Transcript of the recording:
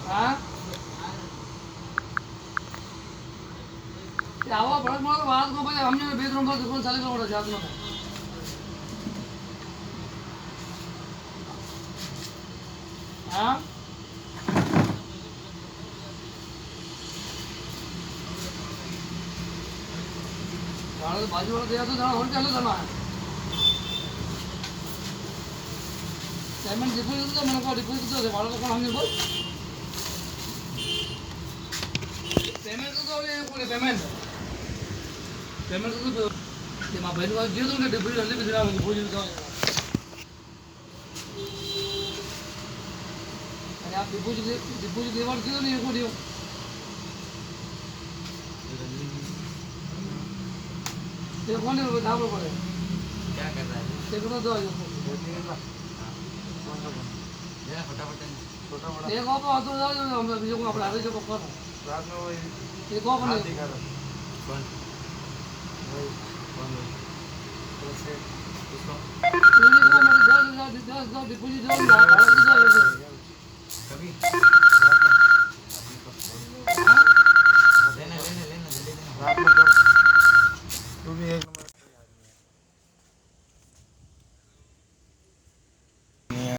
हाँ आवा बड़ा बड़ा बात को भाई हमने बेडरूम पर दुकान चालू करो जात में हाँ गाड़ी बाजू वाला दिया तो जाना और चलो जाना है पेमेंट डिपॉजिट तो मैंने कहा डिपॉजिट तो वाला को हमने बोल पेमेंट तो ये पूरे पेमेंट तो ये मां बहन का दियो तो डिपॉजिट जल्दी भेजना है डिपॉजिट तो अरे आप डिपॉजिट लेवर क्यों नहीं को दियो ये कौन है बता दो पड़े क्या कर रहा है देखो तो दो ये फटाफट छोटा बड़ा एक और बात तो हम बीजों को अपना जो पकड़ रात में वही एक और नहीं दिखा रहा कौन वही कौन कैसे उसको ये को मेरे 10 डिपॉजिट दो